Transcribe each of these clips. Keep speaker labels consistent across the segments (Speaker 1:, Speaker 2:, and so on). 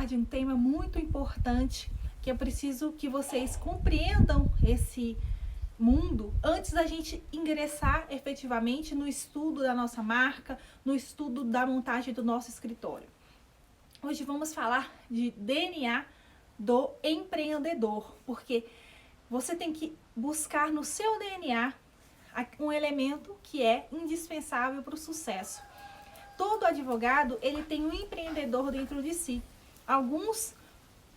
Speaker 1: de um tema muito importante, que eu preciso que vocês compreendam esse mundo antes da gente ingressar efetivamente no estudo da nossa marca, no estudo da montagem do nosso escritório. Hoje vamos falar de DNA do empreendedor, porque você tem que buscar no seu DNA um elemento que é indispensável para o sucesso. Todo advogado, ele tem um empreendedor dentro de si. Alguns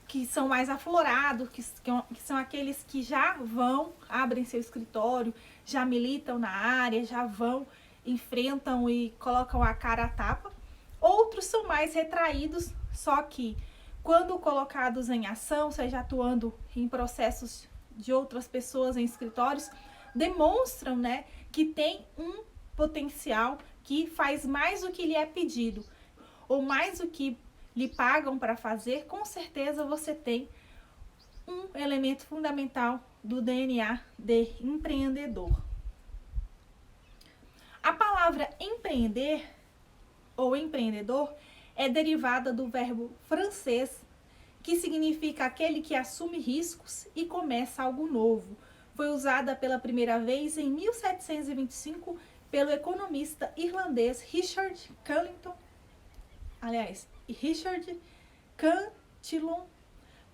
Speaker 1: que são mais aflorados, que são aqueles que já abrem seu escritório, já militam na área, já enfrentam e colocam a cara a tapa. Outros são mais retraídos, só que quando colocados em ação, seja atuando em processos de outras pessoas em escritórios, demonstram, né, que tem um potencial, que faz mais do que lhe é pedido, ou mais do que lhe pagam para fazer. Com certeza você tem um elemento fundamental do DNA de empreendedor. A palavra empreender ou empreendedor é derivada do verbo francês, que significa aquele que assume riscos e começa algo novo. Foi usada pela primeira vez em 1725 pelo economista irlandês Richard Cantillon,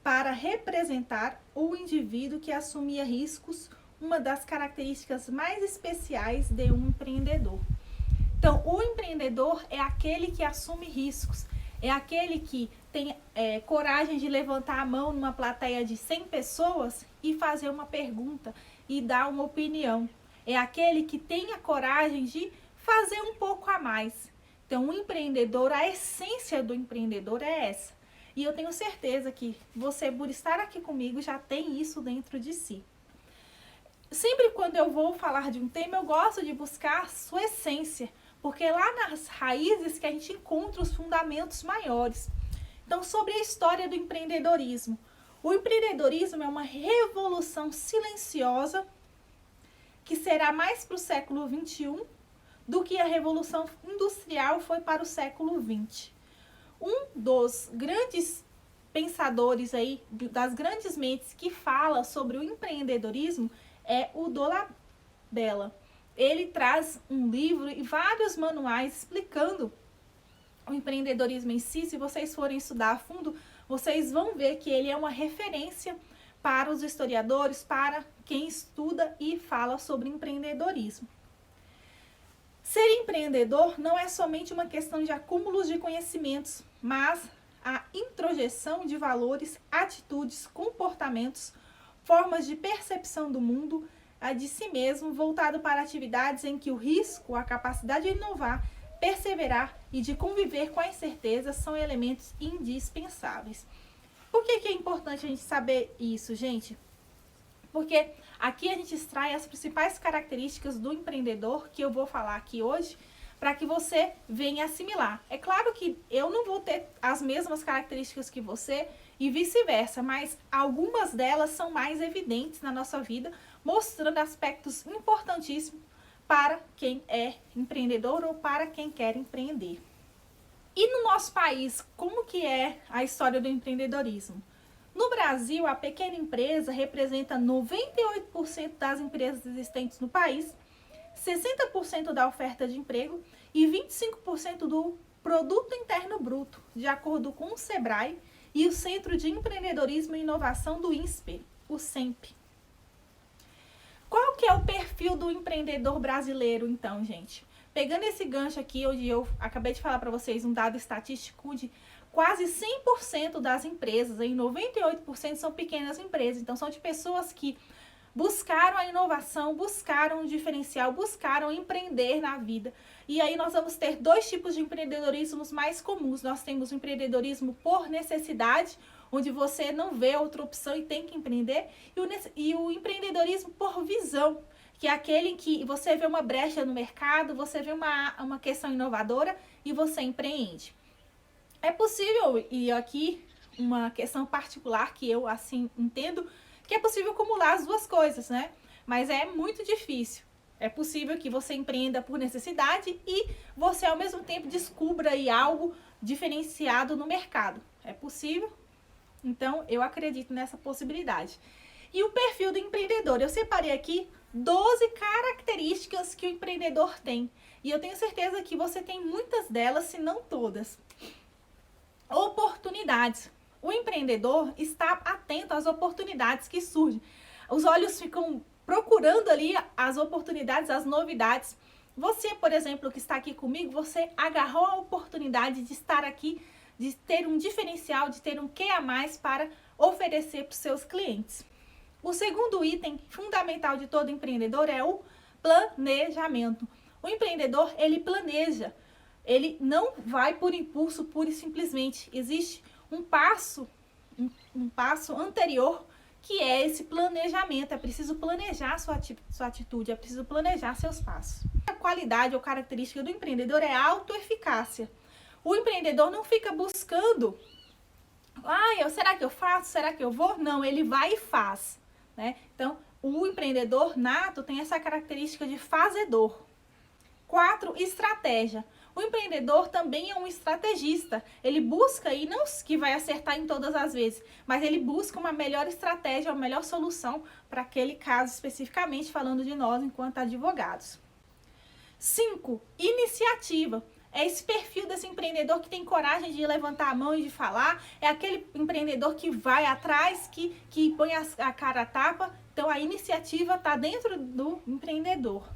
Speaker 1: para representar o indivíduo que assumia riscos, uma das características mais especiais de um empreendedor. Então, o empreendedor é aquele que assume riscos, é aquele que tem coragem de levantar a mão numa plateia de 100 pessoas e fazer uma pergunta e dar uma opinião. É aquele que tem a coragem de fazer um pouco a mais. Então, o empreendedor, a essência do empreendedor é essa. E eu tenho certeza que você, por estar aqui comigo, já tem isso dentro de si. Sempre quando eu vou falar de um tema, eu gosto de buscar a sua essência, porque é lá nas raízes que a gente encontra os fundamentos maiores. Então, sobre a história do empreendedorismo. O empreendedorismo é uma revolução silenciosa que será mais para o século XXI do que a Revolução Industrial foi para o século XX. Um dos grandes pensadores aí, das grandes mentes que fala sobre o empreendedorismo é o Dolabella. Ele traz um livro e vários manuais explicando o empreendedorismo em si. Se vocês forem estudar a fundo, vocês vão ver que ele é uma referência para os historiadores, para quem estuda e fala sobre empreendedorismo. Ser empreendedor não é somente uma questão de acúmulos de conhecimentos, mas a introjeção de valores, atitudes, comportamentos, formas de percepção do mundo, a de si mesmo, voltado para atividades em que o risco, a capacidade de inovar, perseverar e de conviver com a incerteza são elementos indispensáveis. Por que é importante a gente saber isso, gente? Porque aqui a gente extrai as principais características do empreendedor que eu vou falar aqui hoje, para que você venha assimilar. É claro que eu não vou ter as mesmas características que você e vice-versa, mas algumas delas são mais evidentes na nossa vida, mostrando aspectos importantíssimos para quem é empreendedor ou para quem quer empreender. E no nosso país, como que é a história do empreendedorismo? No Brasil, a pequena empresa representa 98% das empresas existentes no país, 60% da oferta de emprego e 25% do produto interno bruto, de acordo com o Sebrae e o Centro de Empreendedorismo e Inovação do INSPER, o SEMP. Qual que é o perfil do empreendedor brasileiro, então, gente? Pegando esse gancho aqui, onde eu acabei de falar para vocês um dado estatístico de quase 100% das empresas, em 98% são pequenas empresas. Então, são de pessoas que buscaram a inovação, buscaram o diferencial, buscaram empreender na vida. E aí nós vamos ter dois tipos de empreendedorismos mais comuns. Nós temos o empreendedorismo por necessidade, onde você não vê outra opção e tem que empreender, e o empreendedorismo por visão, que é aquele em que você vê uma brecha no mercado, você vê uma questão inovadora e você empreende. É possível, e aqui uma questão particular que eu assim entendo, que é possível acumular as duas coisas, né? Mas é muito difícil. É possível que você empreenda por necessidade e você ao mesmo tempo descubra aí algo diferenciado no mercado. É possível? Então, eu acredito nessa possibilidade. E o perfil do empreendedor. Eu separei aqui 12 características que o empreendedor tem. E eu tenho certeza que você tem muitas delas, se não todas. Oportunidades. O empreendedor está atento às oportunidades que surgem. Os olhos ficam procurando ali as oportunidades, as novidades. Você, por exemplo, que está aqui comigo, você agarrou a oportunidade de estar aqui, de ter um diferencial, de ter um quê a mais para oferecer para os seus clientes. O segundo item fundamental de todo empreendedor é o planejamento. O empreendedor, ele planeja. Ele não vai por impulso, pura e simplesmente. Existe um passo anterior, que é esse planejamento. É preciso planejar sua atitude, é preciso planejar seus passos. A qualidade ou característica do empreendedor é a autoeficácia. O empreendedor não fica buscando, será que eu faço? Será que eu vou? Não, ele vai e faz, né? Então, o empreendedor nato tem essa característica de fazedor. 4, estratégia. O empreendedor também é um estrategista. Ele busca, e não que vai acertar em todas as vezes, mas ele busca uma melhor estratégia, uma melhor solução para aquele caso, especificamente falando de nós enquanto advogados. 5, iniciativa. É esse perfil desse empreendedor que tem coragem de levantar a mão e de falar. É aquele empreendedor que vai atrás, que põe a cara a tapa. Então, a iniciativa está dentro do empreendedor.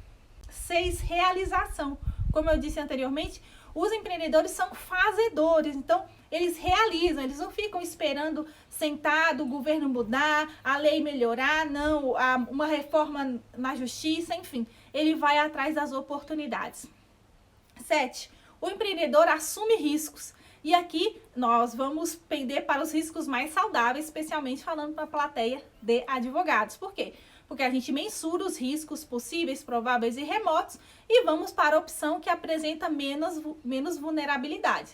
Speaker 1: 6, realização. Como eu disse anteriormente, os empreendedores são fazedores. Então, eles realizam, eles não ficam esperando sentado, o governo mudar, a lei melhorar, não, uma reforma na justiça, enfim. Ele vai atrás das oportunidades. 7, o empreendedor assume riscos. E aqui nós vamos pender para os riscos mais saudáveis, especialmente falando para a plateia de advogados. Por quê? Porque a gente mensura os riscos possíveis, prováveis e remotos e vamos para a opção que apresenta menos vulnerabilidade.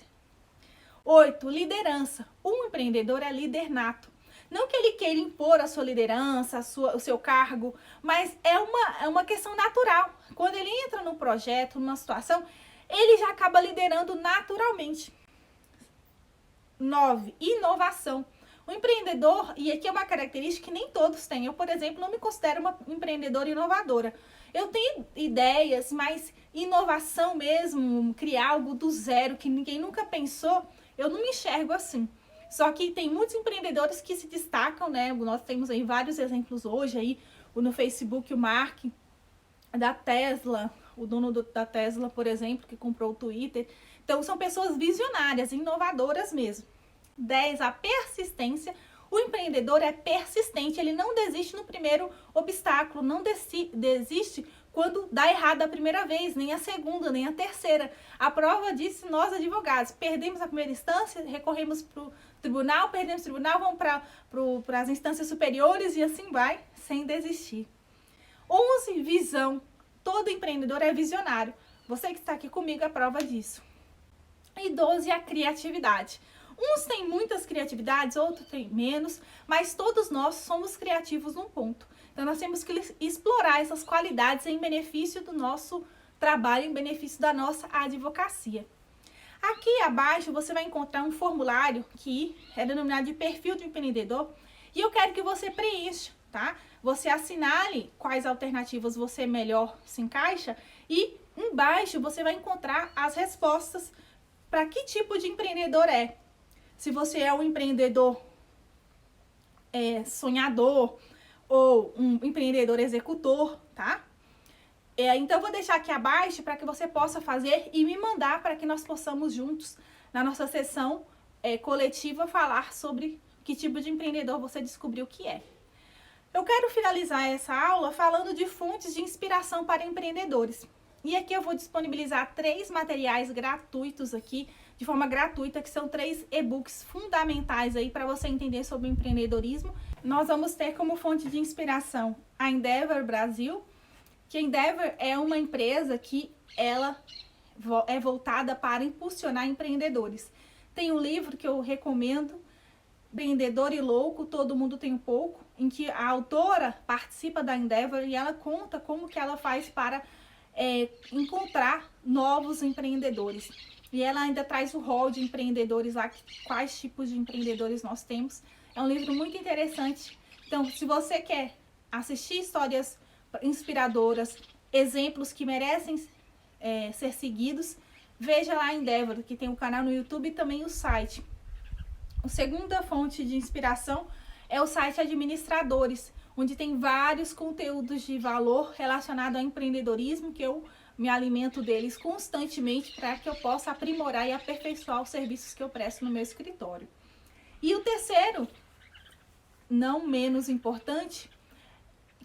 Speaker 1: 8, liderança. Um empreendedor é líder nato. Não que ele queira impor a sua liderança, o seu cargo, mas é uma questão natural. Quando ele entra num projeto, numa situação, ele já acaba liderando naturalmente. 9, inovação. O empreendedor, e aqui é uma característica que nem todos têm. Eu, por exemplo, não me considero uma empreendedora inovadora. Eu tenho ideias, mas inovação mesmo, criar algo do zero que ninguém nunca pensou, eu não me enxergo assim. Só que tem muitos empreendedores que se destacam, né? Nós temos aí vários exemplos hoje aí, no Facebook, o Mark da Tesla, o dono da Tesla, por exemplo, que comprou o Twitter. Então, são pessoas visionárias, inovadoras mesmo. 10, a persistência. O empreendedor é persistente, ele não desiste no primeiro obstáculo, não desiste quando dá errado a primeira vez, nem a segunda, nem a terceira. A prova disso, nós advogados, perdemos a primeira instância, recorremos para o tribunal, perdemos o tribunal, vamos para as instâncias superiores e assim vai, sem desistir. 11, visão. Todo empreendedor é visionário. Você que está aqui comigo é prova disso. E 12, a criatividade. Uns têm muitas criatividades, outros têm menos, mas todos nós somos criativos num ponto. Então, nós temos que explorar essas qualidades em benefício do nosso trabalho, em benefício da nossa advocacia. Aqui abaixo, você vai encontrar um formulário que é denominado de perfil de empreendedor e eu quero que você preencha, tá? Você assinale quais alternativas você melhor se encaixa e embaixo você vai encontrar as respostas para que tipo de empreendedor é. Se você é um empreendedor sonhador ou um empreendedor executor, tá? Então, eu vou deixar aqui abaixo para que você possa fazer e me mandar para que nós possamos juntos, na nossa sessão coletiva, falar sobre que tipo de empreendedor você descobriu que é. Eu quero finalizar essa aula falando de fontes de inspiração para empreendedores. E aqui eu vou disponibilizar 3 materiais gratuitos aqui, de forma gratuita, que são 3 e-books fundamentais aí para você entender sobre o empreendedorismo. Nós vamos ter como fonte de inspiração a Endeavor Brasil, que a Endeavor é uma empresa que ela é voltada para impulsionar empreendedores. Tem um livro que eu recomendo, Empreendedor e Louco, Todo Mundo Tem um Pouco, em que a autora participa da Endeavor e ela conta como que ela faz para encontrar novos empreendedores. E ela ainda traz o rol de empreendedores lá, quais tipos de empreendedores nós temos. É um livro muito interessante. Então, se você quer assistir histórias inspiradoras, exemplos que merecem ser seguidos, veja lá a Endeavor, que tem o canal no YouTube e também o site. A segunda fonte de inspiração é o site Administradores, onde tem vários conteúdos de valor relacionado ao empreendedorismo, que eu me alimento deles constantemente para que eu possa aprimorar e aperfeiçoar os serviços que eu presto no meu escritório. E o terceiro, não menos importante,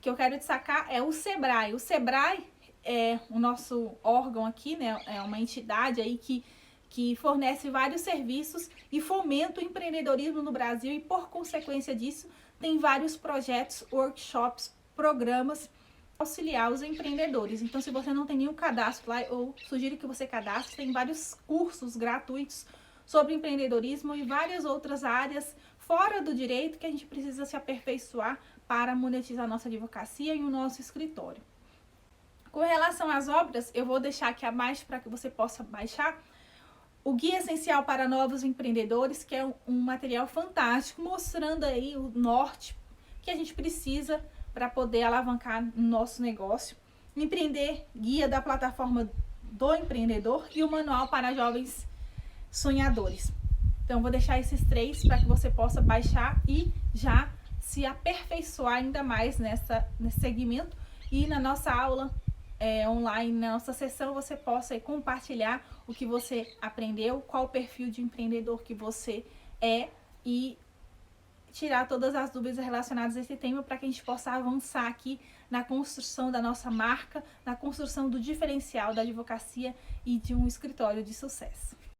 Speaker 1: que eu quero destacar é o Sebrae. O Sebrae é o nosso órgão aqui, né? É uma entidade aí que fornece vários serviços e fomenta o empreendedorismo no Brasil e, por consequência disso, tem vários projetos, workshops, programas auxiliar os empreendedores. Então, se você não tem nenhum cadastro lá, eu sugiro que você cadastre. Tem vários cursos gratuitos sobre empreendedorismo e várias outras áreas fora do direito que a gente precisa se aperfeiçoar para monetizar a nossa advocacia e o nosso escritório. Com relação às obras, eu vou deixar aqui abaixo para que você possa baixar o Guia Essencial para Novos Empreendedores, que é um material fantástico, mostrando aí o norte que a gente precisa para poder alavancar nosso negócio. Empreender, guia da plataforma do empreendedor e o manual para jovens sonhadores. Então, vou deixar esses três para que você possa baixar e já se aperfeiçoar ainda mais nesse segmento. E na nossa aula online, na nossa sessão, você possa compartilhar o que você aprendeu, qual o perfil de empreendedor que você é e tirar todas as dúvidas relacionadas a esse tema para que a gente possa avançar aqui na construção da nossa marca, na construção do diferencial da advocacia e de um escritório de sucesso.